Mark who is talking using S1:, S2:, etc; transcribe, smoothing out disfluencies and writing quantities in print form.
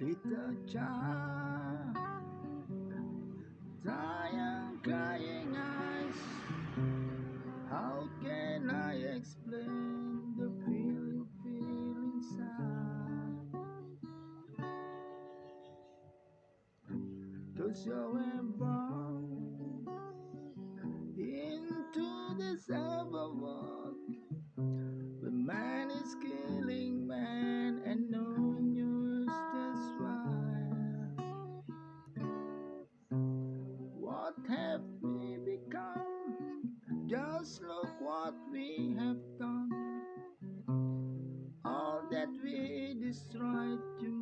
S1: Little child, tired crying eyes. How can I explain the feel you feel inside? 'Cause you were born into this other world. The man is killing man and no news, that's why. What have we become? Just look what we have done. All that we destroyed, you